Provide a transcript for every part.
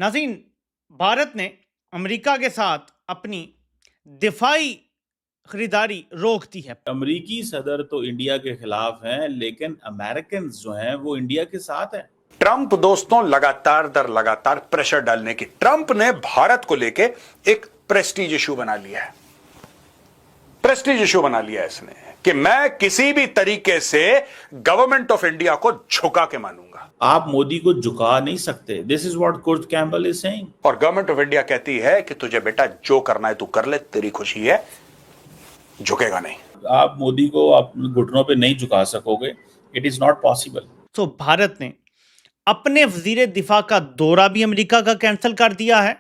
नाज़रीन, भारत ने अमेरिका के साथ अपनी दिफाई खरीदारी रोक दी है। अमेरिकी सदर तो इंडिया के खिलाफ हैं, लेकिन अमेरिकन जो हैं वो इंडिया के साथ हैं। ट्रंप दोस्तों लगातार दर लगातार प्रेशर डालने की, ट्रंप ने भारत को लेके एक प्रेस्टीज इशू बना लिया है। प्रेस्टीज इशू बना लिया है इसने कि मैं किसी भी तरीके से गवर्नमेंट ऑफ इंडिया को झुका के मानूंगा। आप मोदी को झुका नहीं सकते। This is what Kurt Campbell is saying. और गवर्नमेंट ऑफ इंडिया कहती है कि तुझे बेटा जो करना है तू कर ले, तेरी खुशी है, झुकेगा नहीं। आप मोदी को अपने घुटनों पे नहीं झुका सकोगे। It is not possible. तो भारत ने अपने वजीर दिफा का दौरा भी अमेरिका का कैंसिल कर दिया है।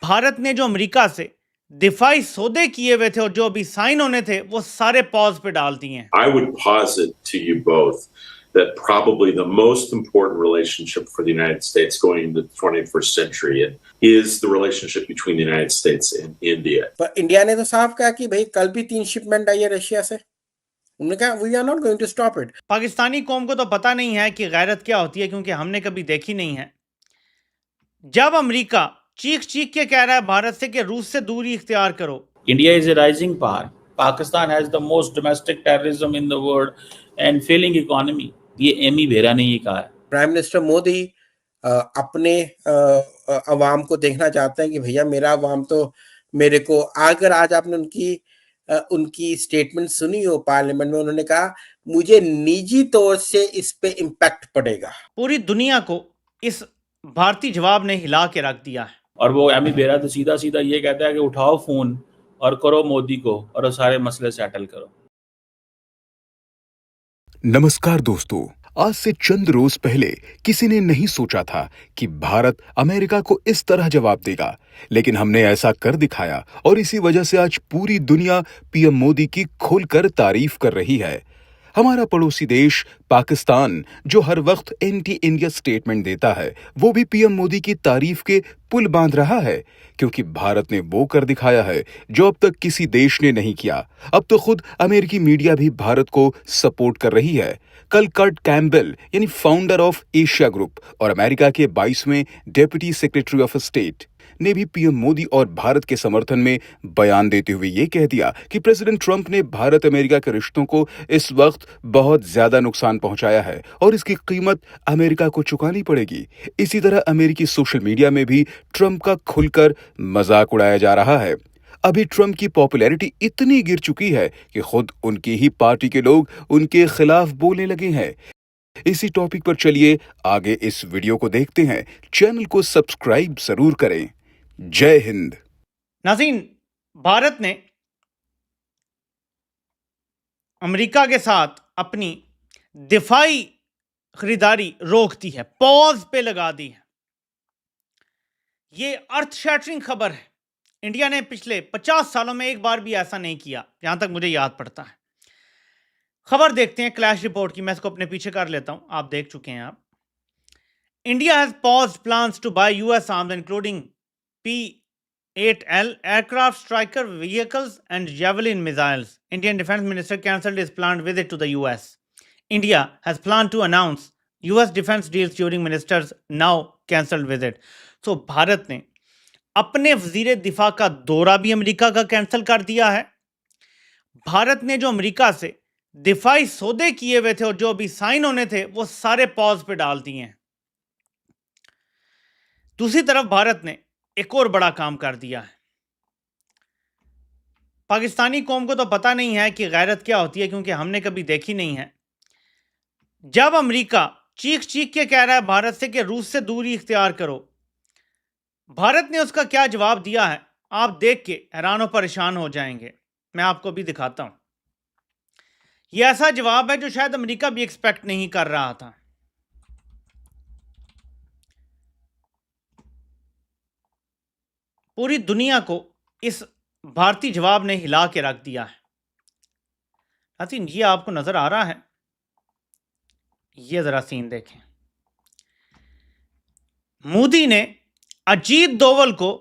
भारत ने जो अमेरिका से दिफाई सौदे किए हुए थे और जो अभी साइन होने थे वो सारे पॉज पे डाल दिए हैं। I would posit to you both that probably the most important relationship for the United States going into the 21st century is the relationship between the United States and India. पर India ने तो साफ कहा कि भाई कल भी 3 shipment आई है रशिया से। उन्होंने कहा we are not going to stop it. Pakistani कौम को तो पता नहीं है कि गैरत क्या होती है, क्योंकि हमने कभी देखी नहीं है। जब अमेरिका चीख चीख के कह रहा है भारत से कि रूस से दूरी इख्तियार करो। India is a rising power. Pakistan has the most domestic terrorism in the world and failing economy. ये एमी बेरा ने ये कहा है। प्राइम मिनिस्टर मोदी अपने अवाम को देखना चाहते हैं कि भैया मेरा अवाम तो मेरे को, अगर आज आपने उनकी स्टेटमेंट सुनी हो पार्लियामेंट में, उन्होंने कहा मुझे निजी तौर से इस पे इम्पैक्ट पड़ेगा। पूरी दुनिया को इस भारतीय जवाब ने हिला के रख दिया है। और वो एमी बेरा तो सीधा सीधा ये कहता है कि उठाओ फोन और करो मोदी को और सारे मसले सेटल करो। नमस्कार दोस्तों, आज से चंद रोज पहले किसी ने नहीं सोचा था कि भारत अमेरिका को इस तरह जवाब देगा, लेकिन हमने ऐसा कर दिखाया और इसी वजह से आज पूरी दुनिया पीएम मोदी की खुलकर तारीफ कर रही है। हमारा पड़ोसी देश पाकिस्तान, जो हर वक्त एंटी इंडिया स्टेटमेंट देता है, वो भी पीएम मोदी की तारीफ के पुल बांध रहा है, क्योंकि भारत ने वो कर दिखाया है जो अब तक किसी देश ने नहीं किया। अब तो खुद अमेरिकी मीडिया भी भारत को सपोर्ट कर रही है। कल कर्ट कैम्पबेल यानी फाउंडर ऑफ एशिया ग्रुप और अमेरिका के 22वें डेप्यूटी सेक्रेटरी ऑफ स्टेट ने भी पीएम मोदी और भारत के समर्थन में बयान देते हुए ये कह दिया कि प्रेसिडेंट ट्रंप ने भारत अमेरिका के रिश्तों को इस वक्त बहुत ज्यादा नुकसान पहुंचाया है और इसकी कीमत अमेरिका को चुकानी पड़ेगी। इसी तरह अमेरिकी सोशल मीडिया में भी ट्रंप का खुलकर मजाक उड़ाया जा रहा है। अभी ट्रंप की पॉपुलैरिटी इतनी गिर चुकी है कि खुद उनकी ही पार्टी के लोग उनके खिलाफ बोलने लगे हैं। इसी टॉपिक पर चलिए आगे इस वीडियो को देखते हैं। चैनल को सब्सक्राइब जरूर करें। जय हिंद। नाज़रीन, भारत ने अमेरिका के साथ अपनी दिफाई खरीदारी रोक दी है, पॉज पे लगा दी है। ये अर्थ शैटरिंग खबर है। इंडिया ने पिछले 50 सालों में एक बार भी ऐसा नहीं किया, जहां तक मुझे याद पड़ता है। खबर देखते हैं क्लैश रिपोर्ट की। मैं इसको अपने पीछे कर लेता हूं, आप देख चुके हैं। आप India has paused plans to buy US arms including P-8L aircraft Striker vehicles and Javelin missiles. Indian Defense Minister cancelled his planned visit to the US. India has planned to announce US defense deals during minister's now cancelled visit. So Bharat ने अपने वजीर दिफा का दौरा भी America का cancel कर दिया है। भारत ने जो अमेरिका से दिफाई सौदे किए हुए थे और जो अभी साइन होने थे वो सारे पॉज पे डाल दिए हैं। दूसरी तरफ भारत ने एक और बड़ा काम कर दिया है। पाकिस्तानी कौम को तो पता नहीं है कि गैरत क्या होती है, क्योंकि हमने कभी देखी नहीं है। जब अमेरिका चीख चीख के कह रहा है भारत से कि रूस से दूरी इख्तियार करो, भारत ने उसका क्या जवाब दिया है आप देख के हैरान और परेशान हो जाएंगे। मैं आपको भी दिखाता हूं। यह ऐसा जवाब है जो शायद अमेरिका भी एक्सपेक्ट नहीं कर रहा था। पूरी दुनिया को इस भारतीय जवाब ने हिला के रख दिया है। नाज़रीन, ये आपको नजर आ रहा है? ये जरा सीन देखें। मोदी ने अजीत डोवल को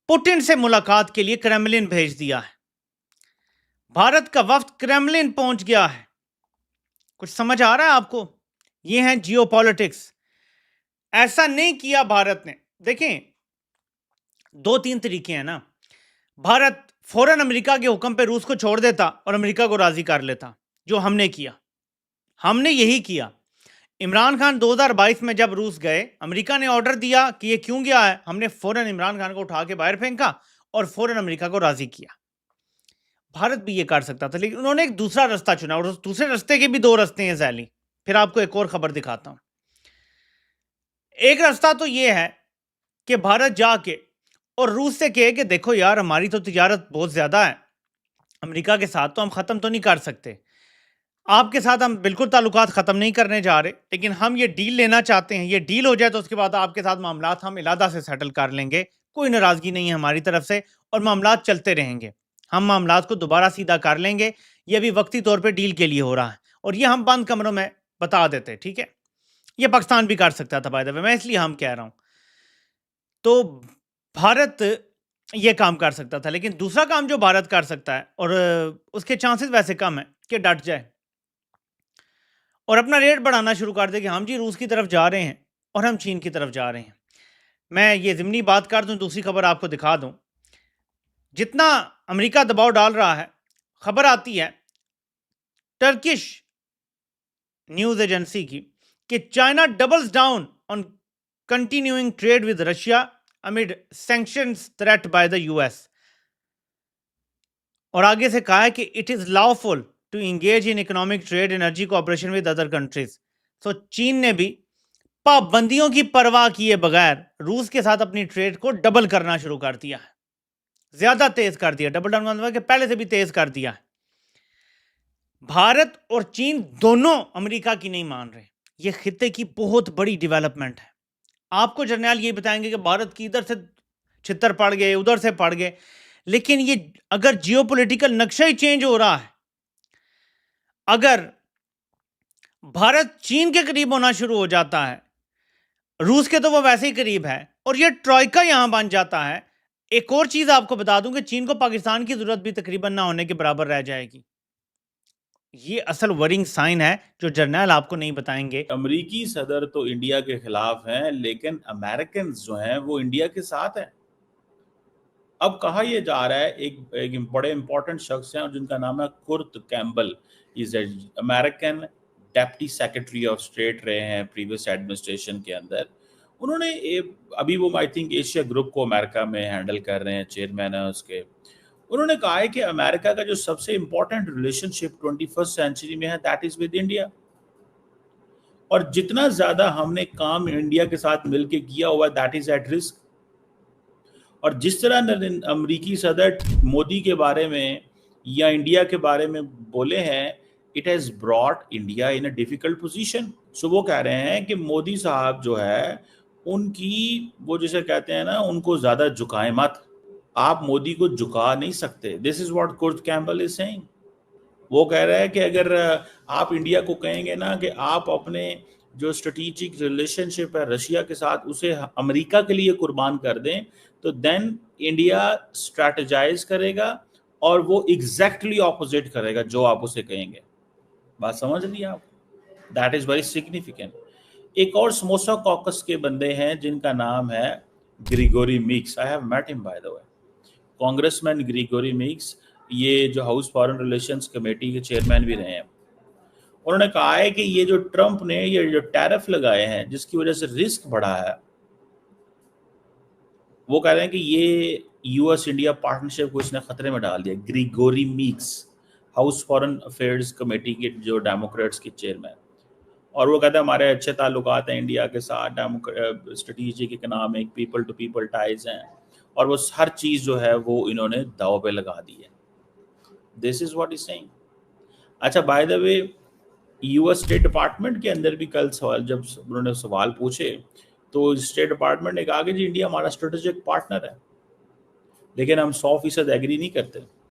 पुतिन से मुलाकात के लिए क्रेमलिन भेज दिया है। भारत का वफ्द क्रेमलिन पहुंच गया है। कुछ समझ आ रहा है आपको? ये है जियोपॉलिटिक्स। ऐसा नहीं किया भारत ने देखें, 2-3 तरीके हैं ना। भारत फौरन अमेरिका के हुक्म पे रूस को छोड़ देता और अमेरिका को राजी कर लेता, जो हमने किया। हमने यही किया। इमरान खान 2022 में जब रूस गए, अमेरिका ने ऑर्डर दिया कि ये क्यों गया है, हमने फौरन इमरान खान को उठा के बाहर फेंका और फौरन अमेरिका को राजी किया। भारत भी ये कर सकता था, लेकिन उन्होंने एक दूसरा रास्ता चुना, और उस दूसरे रास्ते के भी 2 रास्ते हैं ज़ैली। फिर आपको एक और खबर दिखाता हूं। एक रास्ता तो ये है कि भारत जाके और रूस से कहे कि देखो यार, हमारी तो तिजारत बहुत ज़्यादा है अमेरिका के साथ, तो हम ख़त्म तो नहीं कर सकते, आपके साथ हम बिल्कुल ताल्लुकात ख़त्म नहीं करने जा रहे, लेकिन हम ये डील लेना चाहते हैं। ये डील हो जाए तो उसके बाद आपके साथ मामलात हम इलादा से सेटल कर लेंगे, कोई नाराज़गी नहीं है हमारी तरफ से, और मामलात चलते रहेंगे। हम मामलात को दोबारा सीधा कर लेंगे। ये अभी वक्ती तौर पे डील के लिए हो रहा है, और ये हम बंद कमरों में बता देते, ठीक है। ये पाकिस्तान भी कर सकता था, बाय द वे, मैं इसलिए हम कह रहा हूँ। तो भारत ये काम कर सकता था, लेकिन दूसरा काम जो भारत कर सकता है, और उसके चांसेस वैसे कम है, कि डट जाए और अपना रेट बढ़ाना शुरू कर दे कि हम जी रूस की तरफ जा रहे हैं और हम चीन की तरफ जा रहे हैं। मैं ये ज़िमनी बात कर दूं, दूसरी खबर आपको दिखा दूं। जितना अमेरिका दबाव डाल रहा है, खबर आती है टर्किश न्यूज़ एजेंसी की कि China doubles down on continuing trade with Russia amid sanctions threat by the US. और आगे से कहा है कि it is lawful to engage in economic trade energy cooperation with other countries. So चीन ने भी पाबंदियों की परवाह किए बगैर रूस के साथ अपनी ट्रेड को डबल करना शुरू कर दिया है, ज्यादा तेज कर दिया। डबल डाउन मतलब कि पहले से भी तेज कर दिया है। भारत और चीन दोनों अमेरिका की नहीं मान रहे। यह खित्ते की बहुत बड़ी डेवलपमेंट है। आपको जर्नल ये बताएंगे कि भारत की इधर से छितर पड़ गए, उधर से पड़ गए, लेकिन ये अगर जियोपॉलिटिकल नक्शा ही चेंज हो रहा है, अगर भारत चीन के करीब होना शुरू हो जाता है, रूस के तो वो वैसे ही करीब है, और ये ट्रॉइका यहां बन जाता है। एक और चीज आपको बता दूं कि चीन को पाकिस्तान की जरूरत भी तकरीबन ना होने के बराबर रह जाएगी। ये असल वरिंग साइन है जो जर्नल आपको नहीं बताएंगे। अमेरिकी सदर तो इंडिया के खिलाफ हैं, लेकिन अमेरिकन जो हैं वो इंडिया के साथ हैं। अब कहा यह जा रहा है, एक बड़े इंपॉर्टेंट शख्स हैं और जिनका नाम है Kurt Campbell, is American deputy secretary of state रहे हैं प्रीवियस एडमिनिस्ट्रेशन के अंदर। उन्होंने अभी वो आई थिंक एशिया ग्रुप को अमेरिका में हैंडल कर रहे हैं, चेयरमैन है उसके। उन्होंने कहा है कि अमेरिका का जो सबसे इंपॉर्टेंट रिलेशनशिप 21st सेंचुरी में है, दैट इज विद इंडिया। और जितना ज्यादा हमने काम इंडिया के साथ मिलकर किया हुआ, दैट इज एट रिस्क। और जिस तरह अमेरिकी सदर मोदी के बारे में या इंडिया के बारे में बोले हैं, it has brought India in a difficult position. So वो कह रहे हैं कि मोदी साहब जो है उनकी, वो जैसे कहते हैं ना, उनको ज्यादा झुकाए मत, आप मोदी को झुका नहीं सकते। This is what Kurt Campbell is saying. वो कह रहा है कि अगर आप इंडिया को कहेंगे ना कि आप अपने जो स्ट्रेटेजिक रिलेशनशिप है रशिया के साथ, उसे अमेरिका के लिए कुर्बान कर दें, तो देन इंडिया स्ट्रैटेजाइज करेगा और वो एग्जैक्टली ऑपोजिट करेगा जो आप उसे कहेंगे। बात समझ ली आप? That is very significant. एक और समोसा कॉकस के बंदे हैं जिनका नाम है Gregory Meeks. I have met him by the way. Congressman Gregory Meeks, ये जो हाउस फॉरेन रिलेशंस कमेटी के चेयरमैन भी रहे हैं। उन्होंने कहा है कि ये जो ट्रंप ने ये जो टैरिफ लगाए हैं जिसकी वजह से रिस्क बढ़ा है, वो कह रहे हैं कि ये यूएस इंडिया पार्टनरशिप को इसने खतरे में डाल दिया। Gregory Meeks, House Foreign Affairs Committee के जो डेमोक्रेट्स के चेयरमैन, और वो कहते हैं हमारे अच्छे ताल्लुकात हैं इंडिया के साथ, strategic economic people to people ties हैं, और वो हर चीज जो है वो इन्होंने दाव पे लगा दी है। This is what is saying. अच्छा, by the way, US state department के अंदर भी कल सवाल, जब उन्होंने सवाल पूछे तो स्टेट डिपार्टमेंट ने कहा कि जी इंडिया हमारा स्ट्रेटेजिक पार्टनर है, लेकिन हम 100% एग्री नहीं करते।